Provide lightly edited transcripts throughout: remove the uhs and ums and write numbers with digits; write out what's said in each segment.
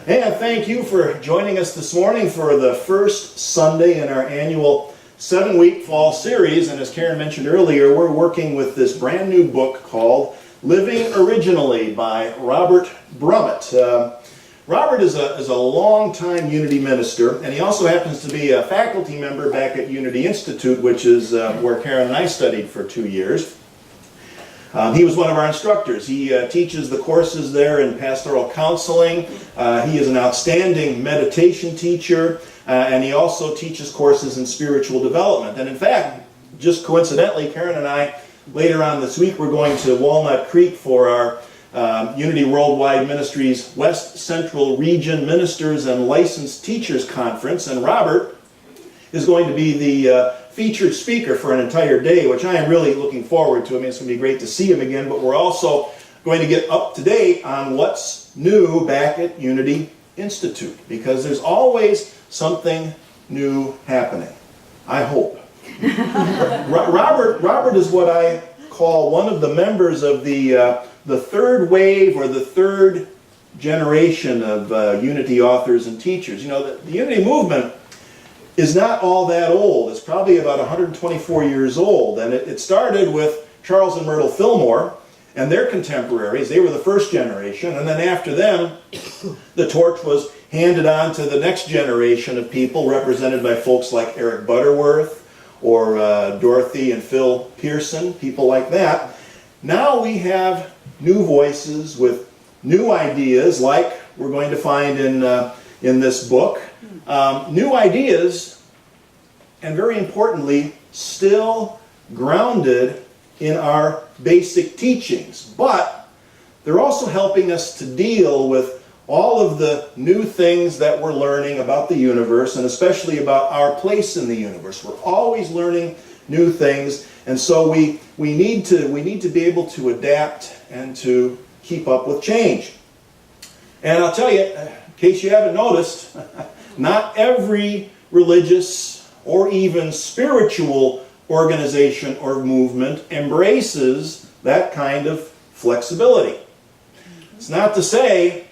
And thank you for joining us this morning for the first Sunday in our annual 7-week fall series. And as Karen mentioned earlier, we're working with this brand new book called Living Originally by Robert Brummett. Robert is a long-time Unity minister, and he also happens to be a faculty member back at Unity Institute, which is where Karen and I studied for 2 years. He was one of our instructors. He teaches the courses there in pastoral counseling. He is an outstanding meditation teacher, and he also teaches courses in spiritual development. And in fact, just coincidentally, Karen and I, later on this week, we're going to Walnut Creek for our Unity Worldwide Ministries West Central Region Ministers and Licensed Teachers Conference, and Robert is going to be the featured speaker for an entire day, which I am really looking forward to. I mean, it's going to be great to see him again, but we're also going to get up to date on what's new back at Unity Institute, because there's always something new happening. I hope. Robert is what I call one of the members of the third wave or the third generation of Unity authors and teachers. You know, the Unity movement is not all that old. It's probably about 124 years old, and it started with Charles and Myrtle Fillmore and their contemporaries. They were the first generation, and then after them, the torch was handed on to the next generation of people represented by folks like Eric Butterworth or Dorothy and Phil Pearson, people like that. Now we have new voices with new ideas, like we're going to find in this book. New ideas, and very importantly, still grounded in our basic teachings. But they're also helping us to deal with all of the new things that we're learning about the universe, and especially about our place in the universe. We're always learning new things, and so we need to be able to adapt and to keep up with change. And I'll tell you, in case you haven't noticed, not every religious or even spiritual organization or movement embraces that kind of flexibility. It's not to say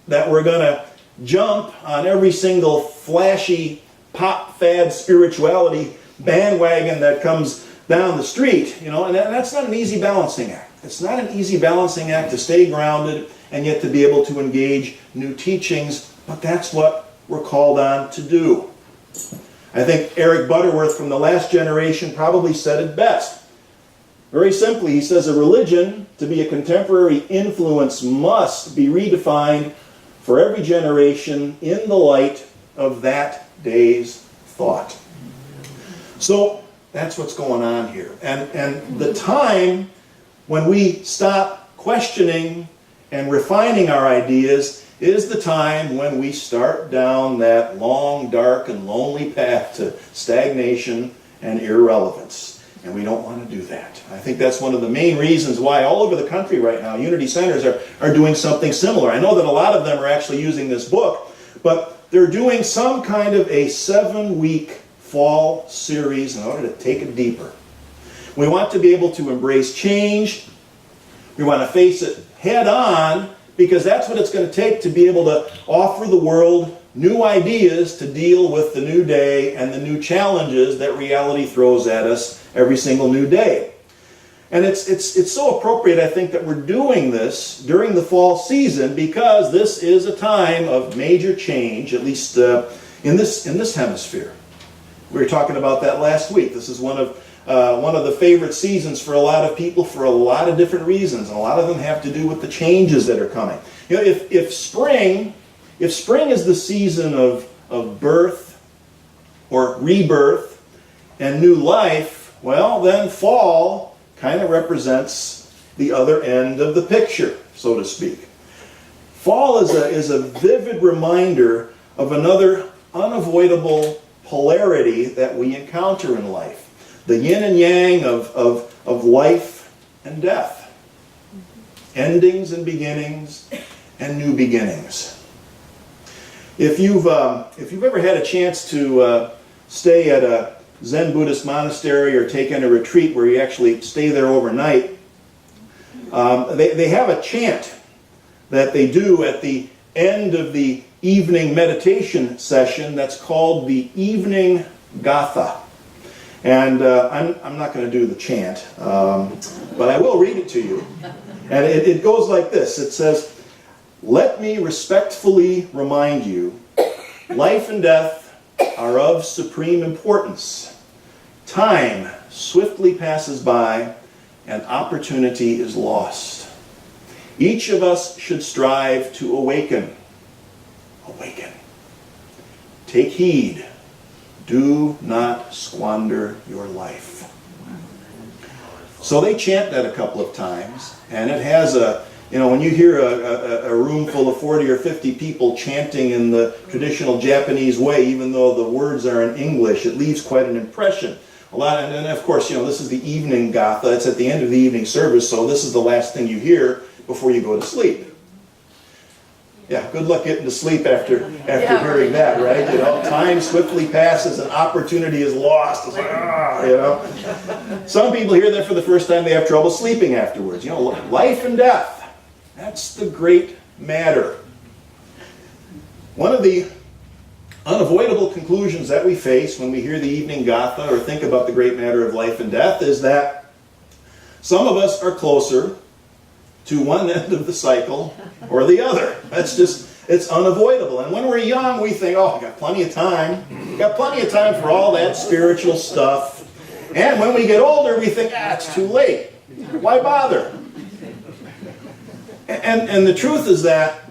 that we're going to jump on every single flashy pop fad spirituality bandwagon that comes down the street, you know, and that's not an easy balancing act. It's not an easy balancing act to stay grounded and yet to be able to engage new teachings, but that's what we're called on to do. I think Eric Butterworth from the last generation probably said it best. Very simply, he says, a religion, to be a contemporary influence, must be redefined for every generation in the light of that day's thought. So that's what's going on here. And the time when we stop questioning and refining our ideas is the time when we start down that long, dark, and lonely path to stagnation and irrelevance. And we don't want to do that. I think that's one of the main reasons why all over the country right now, Unity Centers are doing something similar. I know that a lot of them are actually using this book, but they're doing some kind of a 7-week fall series in order to take it deeper. We want to be able to embrace change. We want to face it head on, because that's what it's going to take to be able to offer the world new ideas to deal with the new day and the new challenges that reality throws at us every single new day. And it's so appropriate, I think, that we're doing this during the fall season, because this is a time of major change, at least in this hemisphere. We were talking about that last week. This is one of the favorite seasons for a lot of people for a lot of different reasons, and a lot of them have to do with the changes that are coming. You know, if spring is the season of birth or rebirth and new life, well, then fall kind of represents the other end of the picture, so to speak. Fall is a vivid reminder of another unavoidable polarity that we encounter in life. The yin and yang of life and death. Endings and beginnings and new beginnings. If you've ever had a chance to stay at a Zen Buddhist monastery or take in a retreat where you actually stay there overnight, they have a chant that they do at the end of the evening meditation session that's called the Evening Gatha. And I'm not going to do the chant, but I will read it to you. And it goes like this. It says, "Let me respectfully remind you, life and death are of supreme importance. Time swiftly passes by, and opportunity is lost. Each of us should strive to awaken. Awaken. Take heed. Do not squander your life." So they chant that a couple of times, and it has when you hear a room full of 40 or 50 people chanting in the traditional Japanese way, even though the words are in English, it leaves quite an impression. And of course, this is the evening gatha. It's at the end of the evening service, so this is the last thing you hear before you go to sleep. Yeah, good luck getting to sleep after hearing that, right? Time swiftly passes and opportunity is lost. It's like, Some people hear that for the first time, they have trouble sleeping afterwards. Life and death, that's the great matter. One of the unavoidable conclusions that we face when we hear the evening gatha or think about the great matter of life and death is that some of us are closer to one end of the cycle or the other. It's unavoidable. And when we're young, we think, I got plenty of time. Got plenty of time for all that spiritual stuff. And when we get older, we think, it's too late. Why bother? And the truth is that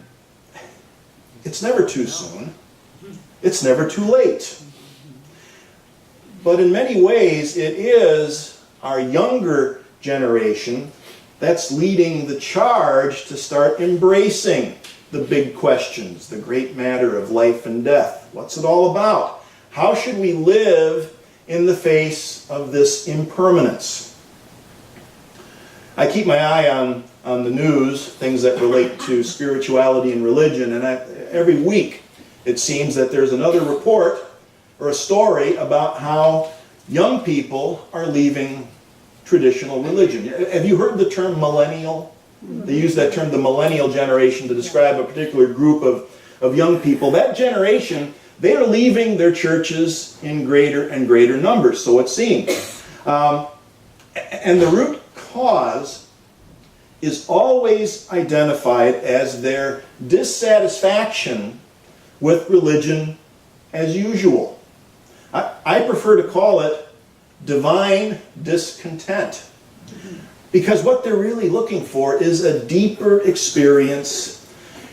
it's never too soon. It's never too late. But in many ways, it is our younger generation that's leading the charge to start embracing the big questions, the great matter of life and death. What's it all about? How should we live in the face of this impermanence? I keep my eye on the news, things that relate to spirituality and religion, and every week it seems that there's another report or a story about how young people are leaving traditional religion. Have you heard the term millennial? They use that term, the millennial generation, to describe a particular group of young people. That generation, they are leaving their churches in greater and greater numbers, so it seems. And the root cause is always identified as their dissatisfaction with religion as usual. I prefer to call it divine discontent. Because what they're really looking for is a deeper experience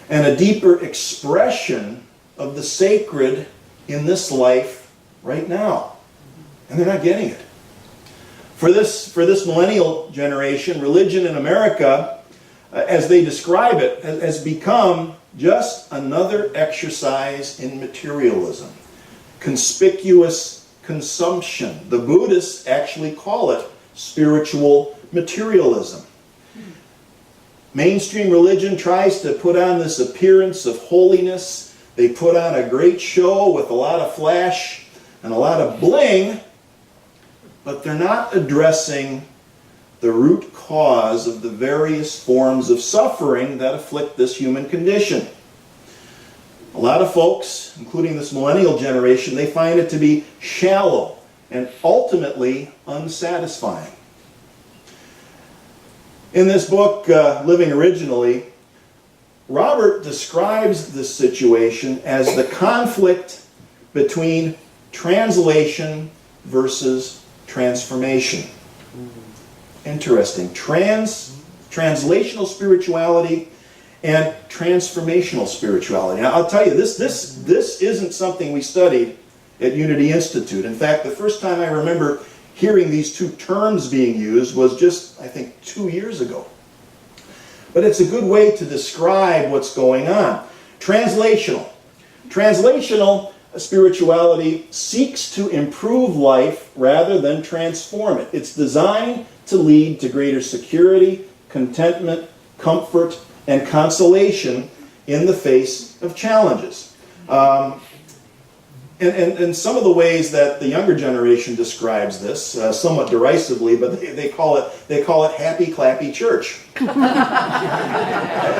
and a deeper expression of the sacred in this life right now. And they're not getting it. For this millennial generation, religion in America, as they describe it, has become just another exercise in materialism. Conspicuous consumption. The Buddhists actually call it spiritual materialism. Mainstream religion tries to put on this appearance of holiness. They put on a great show with a lot of flash and a lot of bling, but they're not addressing the root cause of the various forms of suffering that afflict this human condition. A lot of folks, including this millennial generation, they find it to be shallow and ultimately unsatisfying. In this book, Living Originally, Robert describes this situation as the conflict between translation versus transformation. Interesting. Translational spirituality and transformational spirituality. Now, I'll tell you, this isn't something we studied at Unity Institute. In fact, the first time I remember hearing these two terms being used was just, I think, 2 years ago. But it's a good way to describe what's going on. Translational. Translational spirituality seeks to improve life rather than transform it. It's designed to lead to greater security, contentment, comfort, and consolation in the face of challenges. And some of the ways that the younger generation describes this, somewhat derisively, but they call it happy clappy church.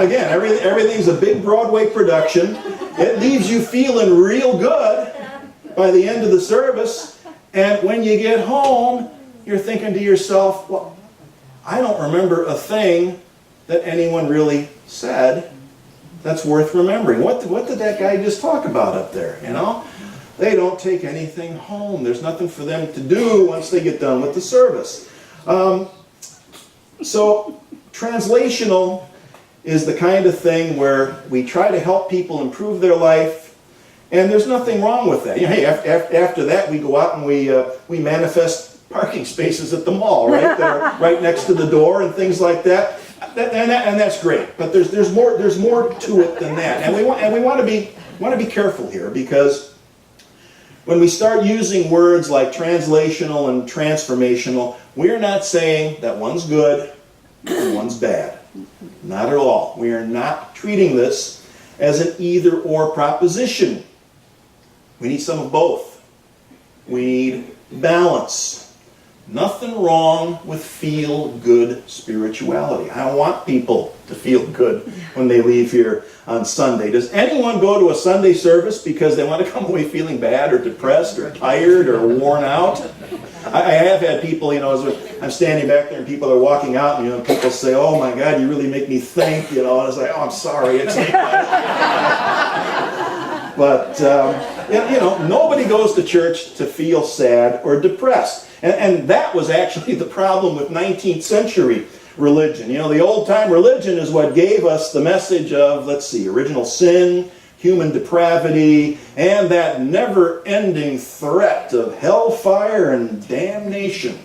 Again, everything's a big Broadway production, It leaves you feeling real good by the end of the service. And when you get home, you're thinking to yourself, well, I don't remember a thing that anyone really said that's worth remembering. What did that guy just talk about up there, you know? They don't take anything home. There's nothing for them to do once they get done with the service. So translational is the kind of thing where we try to help people improve their life, and there's nothing wrong with that. You know, hey, after that we go out and we manifest parking spaces at the mall, right? That are right next to the door and things like that. And that's great. But there's more to it than that. And we want to be careful here, because when we start using words like translational and transformational, we're not saying that one's good and one's bad. Not at all. We are not treating this as an either-or proposition. We need some of both. We need balance. Nothing wrong with feel-good spirituality. I want people to feel good when they leave here on Sunday. Does anyone go to a Sunday service because they want to come away feeling bad or depressed or tired or worn out? I have had people, you know, as I'm standing back there and people are walking out, and, you know, people say, oh my God, you really make me think, you know, and it's like, oh, I'm sorry. It's But, you know, nobody goes to church to feel sad or depressed. And that was actually the problem with 19th century religion. You know, the old-time religion is what gave us the message of, let's see, original sin, human depravity, and that never-ending threat of hellfire and damnation.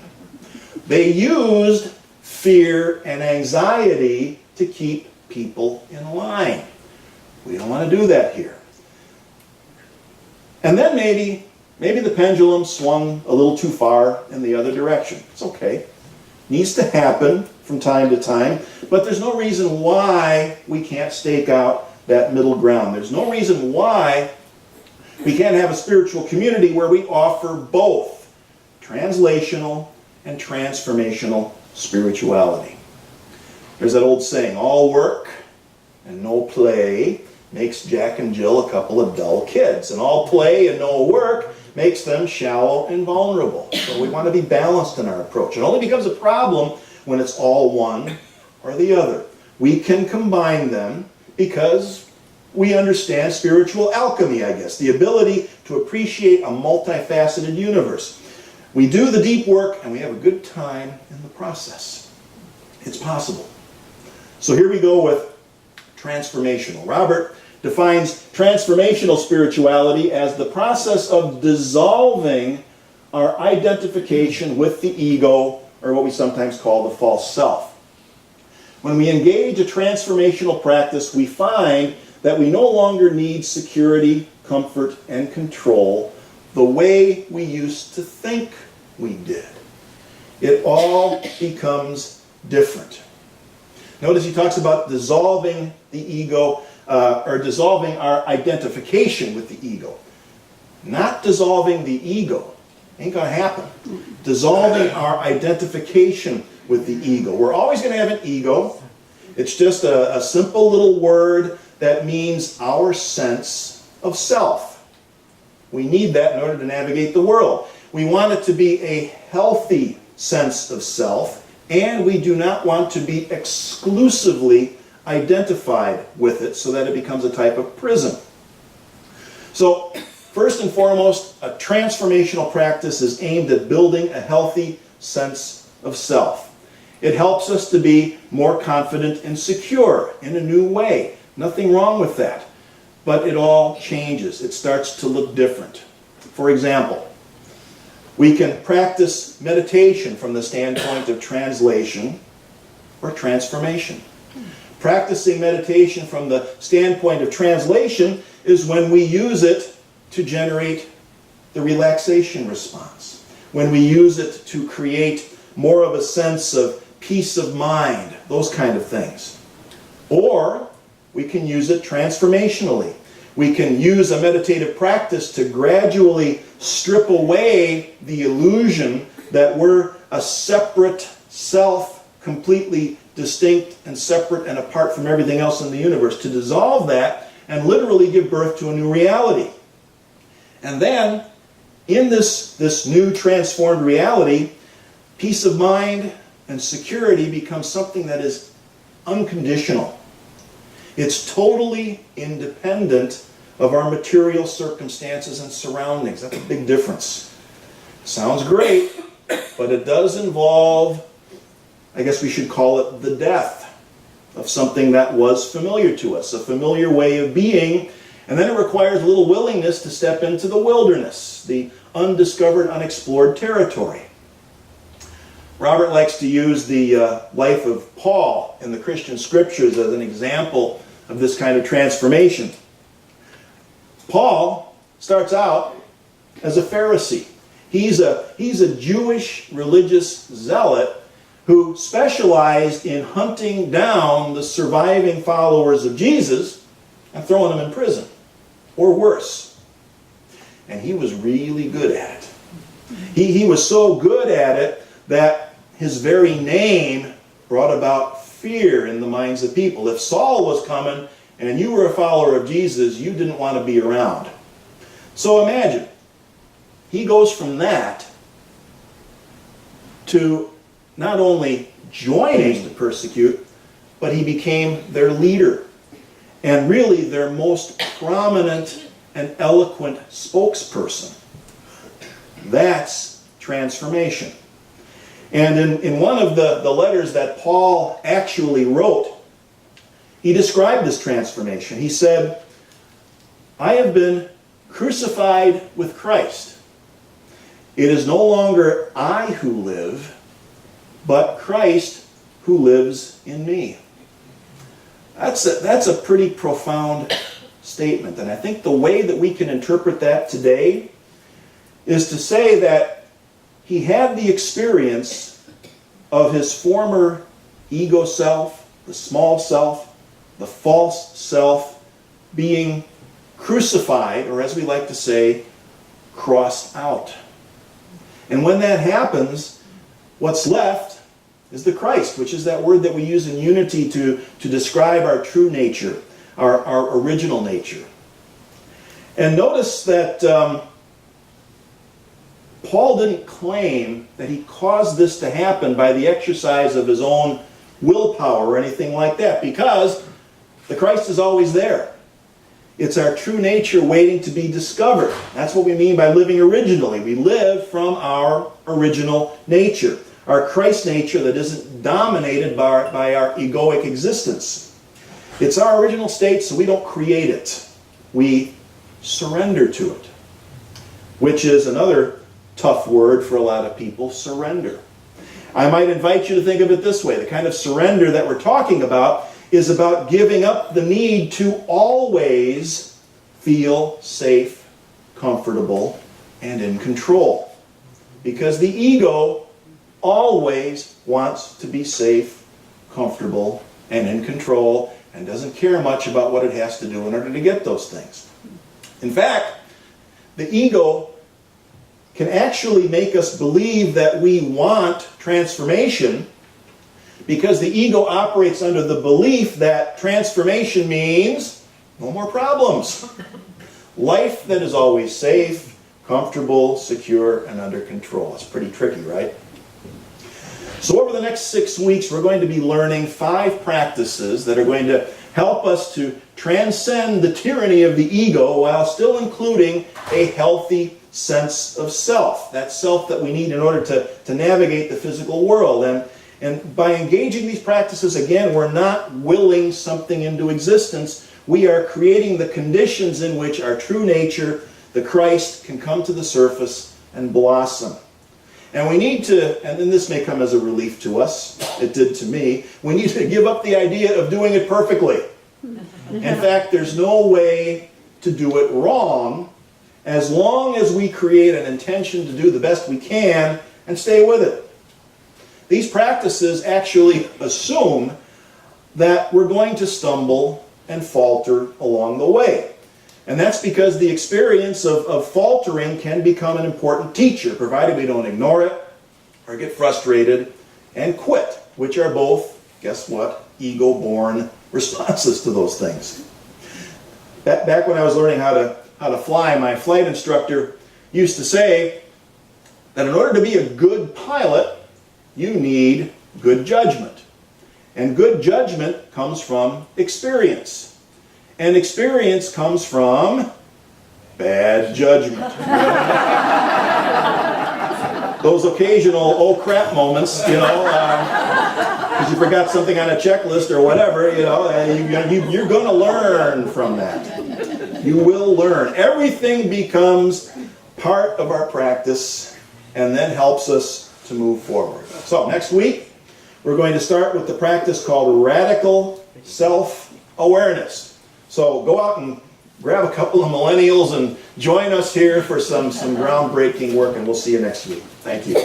They used fear and anxiety to keep people in line. We don't want to do that here. And then maybe the pendulum swung a little too far in the other direction. It's okay. Needs to happen from time to time, but there's no reason why we can't stake out that middle ground. There's no reason why we can't have a spiritual community where we offer both translational and transformational spirituality. There's that old saying, all work and no play makes Jack and Jill a couple of dull kids. And all play and no work makes them shallow and vulnerable. So we want to be balanced in our approach. It only becomes a problem when it's all one or the other. We can combine them because we understand spiritual alchemy, I guess, the ability to appreciate a multifaceted universe. We do the deep work and we have a good time in the process. It's possible. So here we go with transformational. Robert defines transformational spirituality as the process of dissolving our identification with the ego, or what we sometimes call the false self. When we engage a transformational practice, we find that we no longer need security, comfort, and control the way we used to think we did. It all becomes different. Notice he talks about dissolving the ego, or dissolving our identification with the ego. Not dissolving the ego. Ain't going to happen. Dissolving our identification with the ego. We're always going to have an ego. It's just a simple little word that means our sense of self. We need that in order to navigate the world. We want it to be a healthy sense of self, and we do not want to be exclusively identified with it so that it becomes a type of prison. So, first and foremost, a transformational practice is aimed at building a healthy sense of self. It helps us to be more confident and secure in a new way. Nothing wrong with that. But it all changes. It starts to look different. For example, we can practice meditation from the standpoint of translation or transformation. Practicing meditation from the standpoint of translation is when we use it to generate the relaxation response. When we use it to create more of a sense of peace of mind, those kind of things. Or we can use it transformationally. We can use a meditative practice to gradually strip away the illusion that we're a separate self, completely distinct and separate and apart from everything else in the universe. To dissolve that, and literally give birth to a new reality. And then, in this new transformed reality, peace of mind and security becomes something that is unconditional. It's totally independent of our material circumstances and surroundings. That's a big difference. Sounds great, but it does involve, I guess we should call it the death of something that was familiar to us, a familiar way of being, and then it requires a little willingness to step into the wilderness, the undiscovered, unexplored territory. Robert likes to use the life of Paul in the Christian scriptures as an example of this kind of transformation. Paul starts out as a Pharisee. He's a Jewish religious zealot who specialized in hunting down the surviving followers of Jesus and throwing them in prison, or worse. And he was really good at it. He was so good at it that his very name brought about fear in the minds of people. If Saul was coming and you were a follower of Jesus, you didn't want to be around. So imagine, he goes from that to not only joining to persecute, but he became their leader, and really their most prominent and eloquent spokesperson. That's transformation. And in one of the letters that Paul actually wrote, he described this transformation. He said, "I have been crucified with Christ. It is no longer I who live, but Christ who lives in me." That's a pretty profound statement. And I think the way that we can interpret that today is to say that he had the experience of his former ego self, the small self, the false self, being crucified, or as we like to say, crossed out. And when that happens, what's left is the Christ, which is that word that we use in unity to describe our true nature, our original nature. And notice that Paul didn't claim that he caused this to happen by the exercise of his own willpower or anything like that, because the Christ is always there. It's our true nature waiting to be discovered. That's what we mean by living originally. We live from our original nature, our Christ nature that isn't dominated by our egoic existence. It's our original state, so we don't create it. We surrender to it, which is another tough word for a lot of people, surrender. I might invite you to think of it this way. The kind of surrender that we're talking about is about giving up the need to always feel safe, comfortable, and in control. Because the ego always wants to be safe, comfortable, and in control, and doesn't care much about what it has to do in order to get those things. In fact, the ego can actually make us believe that we want transformation, because the ego operates under the belief that transformation means no more problems. Life that is always safe, comfortable, secure, and under control. It's pretty tricky, right? So over the next 6 weeks, we're going to be learning 5 practices that are going to help us to transcend the tyranny of the ego while still including a healthy sense of self. That self that we need in order to navigate the physical world. And by engaging these practices, again, we're not willing something into existence. We are creating the conditions in which our true nature, the Christ, can come to the surface and blossom. And we need to, and then this may come as a relief to us, it did to me, we need to give up the idea of doing it perfectly. In fact, there's no way to do it wrong as long as we create an intention to do the best we can and stay with it. These practices actually assume that we're going to stumble and falter along the way. And that's because the experience of faltering can become an important teacher, provided we don't ignore it or get frustrated and quit, which are both, guess what, ego-born responses to those things. Back when I was learning how to fly, my flight instructor used to say that in order to be a good pilot, you need good judgment. And good judgment comes from experience. And experience comes from bad judgment. Those occasional oh crap moments, because you forgot something on a checklist or whatever, you're going to learn from that. You will learn. Everything becomes part of our practice and then helps us to move forward. So next week, we're going to start with the practice called radical self-awareness. So go out and grab a couple of millennials and join us here for some groundbreaking work, and we'll see you next week. Thank you.